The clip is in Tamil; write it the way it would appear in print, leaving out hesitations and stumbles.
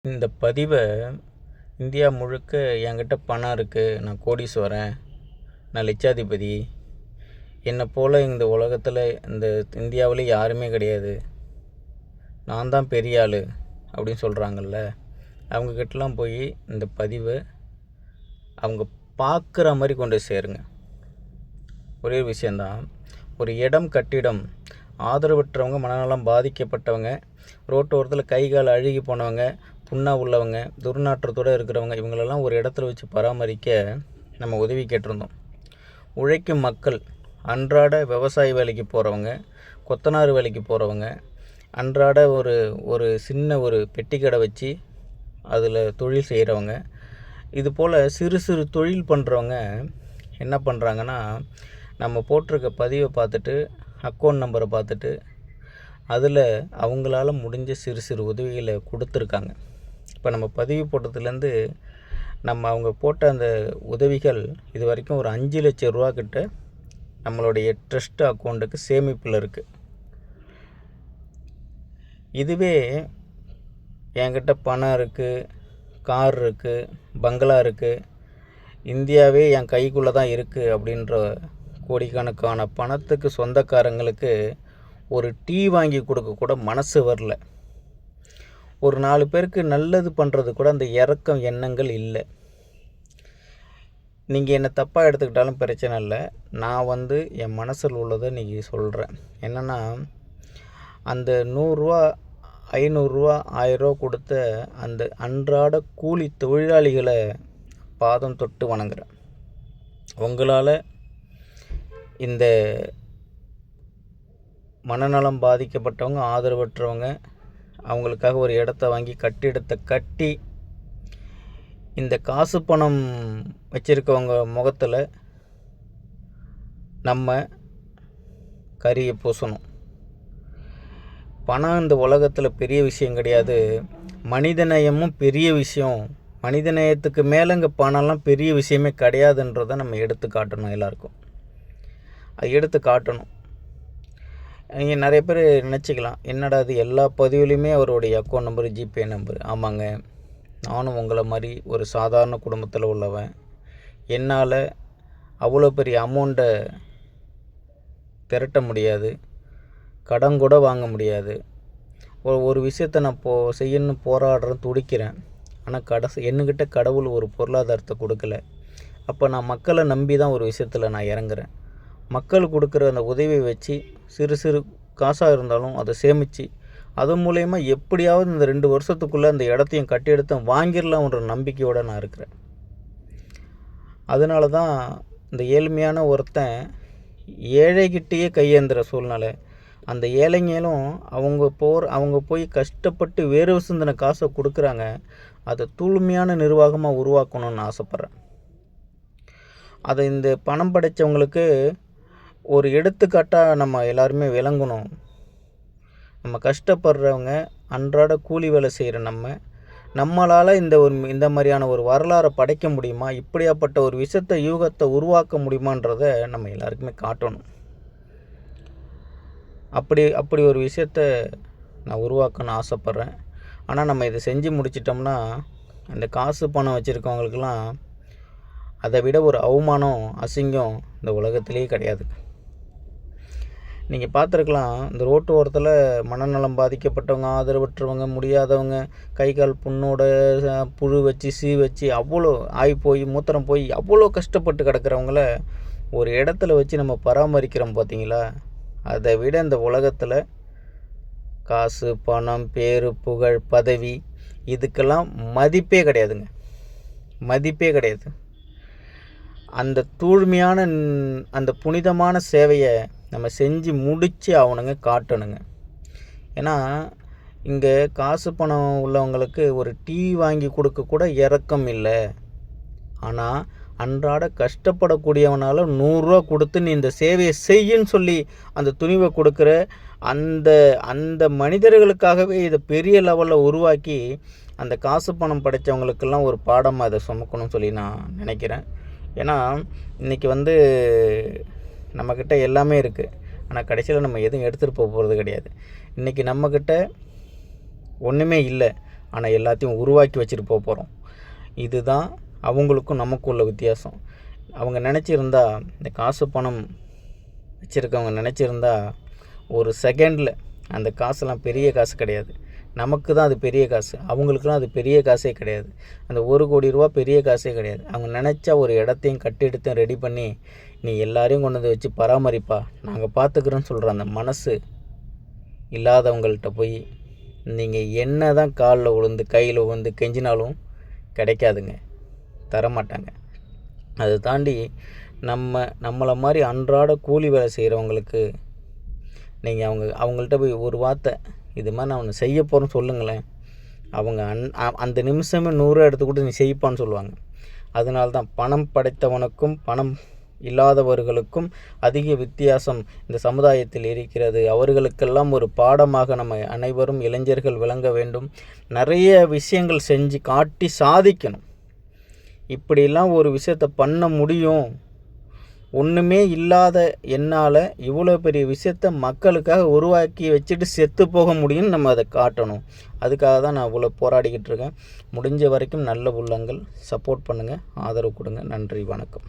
இந்த பதிவை இந்தியா முழுக்க என்கிட்ட பணம் இருக்குது, நான் கோடீஸ்வரன், நான் லட்சாதிபதி, என்னை போல் இந்த உலகத்தில் இந்த இந்தியாவில் யாருமே கிடையாது, நான் தான் பெரிய ஆள் அப்படின்னு சொல்கிறாங்கல்ல, அவங்கக்கிட்டலாம் போய் இந்த பதிவை அவங்க பார்க்குற மாதிரி கொண்டு சேருங்க. ஒரே விஷயந்தான். ஒரு இடம் கட்டிடம் ஆதரவற்றவங்க, மனநலம் பாதிக்கப்பட்டவங்க, ரோட்டோரத்தில் கை கால் அழுகி போனவங்க, புண்ணா உள்ளவங்க, துர்நாற்றத்தோடு இருக்கிறவங்க, இவங்களெல்லாம் ஒரு இடத்துல வச்சு பராமரிக்க நம்ம உதவி கேட்டிருந்தோம். உழைக்கும் மக்கள், அன்றாட விவசாய வேலைக்கு போகிறவங்க, கொத்தனார் வேலைக்கு போகிறவங்க, அன்றாட ஒரு சின்ன ஒரு பெட்டி கடை வச்சு அதில் தொழில் செய்கிறவங்க, இது போல் சிறு சிறு தொழில் பண்ணுறவங்க என்ன பண்ணுறாங்கன்னா, நம்ம போட்டிருக்க பதிவை பார்த்துட்டு, அக்கௌண்ட் நம்பரை பார்த்துட்டு, அதில் அவங்களால முடிஞ்ச சிறு சிறு உதவிகளை கொடுத்துருக்காங்க. இப்போ நம்ம பதிவு போட்டதுலேருந்து அவங்க போட்ட அந்த உதவிகள் இது வரைக்கும் ஒரு 5 லட்சம் ரூபா கிட்ட நம்மளுடைய ட்ரஸ்ட் அக்கௌண்ட்டுக்கு சேமிப்பில் இருக்குது. இதுவே என்கிட்ட பணம் இருக்குது, கார் இருக்குது, பங்களா இருக்குது, இந்தியாவே என் கைக்குள்ளே தான் இருக்குது அப்படின்ற கோடிக்கணக்கான பணத்துக்கு சொந்தக்காரங்களுக்கு ஒரு டீ வாங்கி கொடுக்க கூட மனசு வரல. ஒரு 4 பேருக்கு நல்லது பண்ணுறது கூட அந்த இரக்கம் எண்ணங்கள் இல்லை. நீங்கள் என்னை தப்பாக எடுத்துக்கிட்டாலும் பிரச்சனை இல்லை. நான் என் மனசில் உள்ளதை இன்றைக்கி சொல்கிறேன். என்னென்னா, அந்த 100 ரூபா, 500 ரூபா, 1000 ரூபா கொடுத்த அந்த அன்றாட கூலி தொழிலாளிகளை பாதம் தொட்டு வணங்குறேன். உங்களால் இந்த மனநலம் பாதிக்கப்பட்டவங்க, ஆதரவற்றவங்க, அவங்களுக்காக ஒரு இடத்த வாங்கி கட்டிடத்தை கட்டி இந்த காசு பணம் வச்சுருக்கவங்க முகத்தில் நம்ம கரியை பூசணும். பணம் இந்த உலகத்தில் பெரிய விஷயம் கிடையாது, மனிதநேயமும் பெரிய விஷயம். மனிதநேயத்துக்கு மேலே இங்கே பணம்லாம் பெரிய விஷயமே கிடையாதுன்றதை நம்ம எடுத்து காட்டணும். எல்லாருக்கும் அது எடுத்து காட்டணும். நீங்கள் நிறைய பேர் நினச்சிக்கலாம், என்னடா அது எல்லா பதிவுலையுமே அவருடைய அக்கௌண்ட் நம்பரு, ஜிபே நம்பரு. ஆமாங்க, நானும் உங்களை மாதிரி ஒரு சாதாரண குடும்பத்தில் உள்ளவன். என்னால் அவ்வளோ பெரிய அமௌண்ட்டை திரட்ட முடியாது, கடன் கூட வாங்க முடியாது. ஒரு விஷயத்தை நான் செய்யணும்னு போராடுறேன், துடிக்கிறேன். ஆனால் என்கிட்ட கடவுள் ஒரு பொருளாதாரத்தை கொடுக்கல. அப்போ நான் மக்களை நம்பி தான் ஒரு விஷயத்தில் நான் இறங்குறேன். மக்கள் கொடுக்குற அந்த உதவியை வச்சு சிறு சிறு காசாக இருந்தாலும் அதை சேமித்து அது மூலயமா எப்படியாவது இந்த 2 வருஷத்துக்குள்ளே அந்த இடத்தையும் கட்டி வாங்கிடலாம்ன்ற நம்பிக்கையோடு நான் இருக்கிறேன். அதனால தான் இந்த ஏழ்மையான ஒருத்தன் ஏழைகிட்டேயே கையேந்துற சூழ்நிலை. அந்த ஏழைங்களும் அவங்க போய் கஷ்டப்பட்டு வேறு சிந்தின காசை கொடுக்குறாங்க. அதை தூய்மையான நிர்வாகமாக உருவாக்கணும்னு ஆசைப்பட்றேன். அதை இந்த பணம் படைத்தவங்களுக்கு ஒரு எடுத்துக்காட்டாக நம்ம எல்லாருமே விளங்கணும். நம்ம கஷ்டப்படுறவங்க, அன்றாட கூலி வேலை செய்கிற நம்மளால் இந்த மாதிரியான ஒரு வரலாறை படைக்க முடியுமா, இப்படியாப்பட்ட ஒரு விஷயத்தை யூகத்தை உருவாக்க முடியுமான்றதை நம்ம எல்லாருக்குமே காட்டணும். அப்படி ஒரு விஷயத்தை நான் உருவாக்கணும்னு ஆசைப்பட்றேன். ஆனால் நம்ம இதை செஞ்சு முடிச்சிட்டோம்னா அந்த காசு பணம் வச்சுருக்கவங்களுக்கெல்லாம் அதை விட ஒரு அவமானம், அசிங்கம் இந்த உலகத்திலே கிடையாது. நீங்கள் பார்த்துருக்கலாம், இந்த ரோட்டு ஓரத்தில் மனநலம் பாதிக்கப்பட்டவங்க, ஆதரவற்றவங்க, முடியாதவங்க, கை கால் புண்ணோட புழு வச்சு வச்சு அவ்வளோ போய் மூத்திரம் போய் அவ்வளோ கஷ்டப்பட்டு கிடக்கிறவங்கள ஒரு இடத்துல வச்சு நம்ம பராமரிக்கிறோம் பார்த்தீங்களா? அதை விட இந்த உலகத்தில் காசு, பணம், பேரு, புகழ், பதவி இதுக்கெல்லாம் மதிப்பே கிடையாதுங்க. மதிப்பே கிடையாது. அந்த தூய்மையான அந்த புனிதமான சேவையை நம்ம செஞ்சு முடித்து ஆகணுங்க, காட்டணுங்க. ஏன்னா இங்கே காசு பணம் உள்ளவங்களுக்கு ஒரு டீ வாங்கி கொடுக்க கூட இரக்கம் இல்லை. ஆனால் அன்றாட கஷ்டப்படக்கூடியவனால் 100 ரூபா கொடுத்து நீ இந்த சேவையை செய்யின்னு சொல்லி அந்த துணிவை கொடுக்குற அந்த மனிதர்களுக்காகவே இதை பெரிய லெவலில் உருவாக்கி அந்த காசு பணம் படைத்தவங்களுக்கெல்லாம் ஒரு பாடமாக இதை சுமக்கணும்னு சொல்லி நான் நினைக்கிறேன். ஏன்னா இன்றைக்கி நம்மக்கிட்ட எல்லாமே இருக்குது, ஆனால் கடைசியில் நம்ம எதுவும் எடுத்துகிட்டு போகிறது கிடையாது. இன்றைக்கி நம்மக்கிட்ட ஒன்றுமே இல்லை, ஆனால் எல்லாத்தையும் உருவாக்கி வச்சுட்டு போகிறோம். இதுதான் அவங்களுக்கும் நமக்கும் உள்ள வித்தியாசம். அவங்க நினச்சிருந்தா, இந்த காசு பணம் வச்சுருக்கவங்க நினச்சிருந்தா, ஒரு செகண்டில் அந்த காசெல்லாம் பெரிய காசு கிடையாது, நமக்கு தான் அது பெரிய காசு. அவங்களுக்குலாம் அது பெரிய காசே கிடையாது. அந்த 1 கோடி ரூபா பெரிய காசே கிடையாது. அவங்க நினச்சா ஒரு இடத்தையும் கட்டிடத்தையும் ரெடி பண்ணி, நீ எல்லாரையும் கொண்டு வந்து வச்சு பராமரிப்பா, நாங்கள் பார்த்துக்குறோன்னு சொல்கிற அந்த மனசு இல்லாதவங்கள்ட்ட போய் நீங்கள் என்ன தான் காலில் விழுந்து கையில் விழுந்து கெஞ்சினாலும் கிடைக்காதுங்க, தரமாட்டாங்க. அதை தாண்டி நம்மளை மாதிரி அன்றாட கூலி வேலை செய்கிறவங்களுக்கு நீங்கள் அவங்கள்ட்ட போய் ஒரு வார்த்தை, இது மாதிரி நான் ஒன்று செய்ய போகிறேன்னு சொல்லுங்களேன், அவங்க அந்த நிமிஷமே 100 எடுத்து கூட நீ செய்ப்பான்னு சொல்லுவாங்க. அதனால தான் பணம் படைத்தவனுக்கும் பணம் இல்லாதவர்களுக்கும் அதிக வித்தியாசம் இந்த சமுதாயத்தில் இருக்கிறது. அவர்களுக்கெல்லாம் ஒரு பாடமாக நம்ம அனைவரும் இளைஞர்கள் விளங்க வேண்டும். நிறைய விஷயங்கள் செஞ்சு காட்டி சாதிக்கணும். இப்படிலாம் ஒரு விஷயத்தை பண்ண முடியும், ஒன்றுமே இல்லாத என்னால் இவ்வளோ பெரிய விஷயத்த மக்களுக்காக உருவாக்கி வச்சுட்டு செத்து போக முடியும்னு நம்ம அதை காட்டணும். அதுக்காக தான் நான் இவ்வளோ போராடிக்கிட்டு இருக்கேன். முடிஞ்ச வரைக்கும் நல்ல உள்ளங்கள் சப்போர்ட் பண்ணுங்கள், ஆதரவு கொடுங்க. நன்றி, வணக்கம்.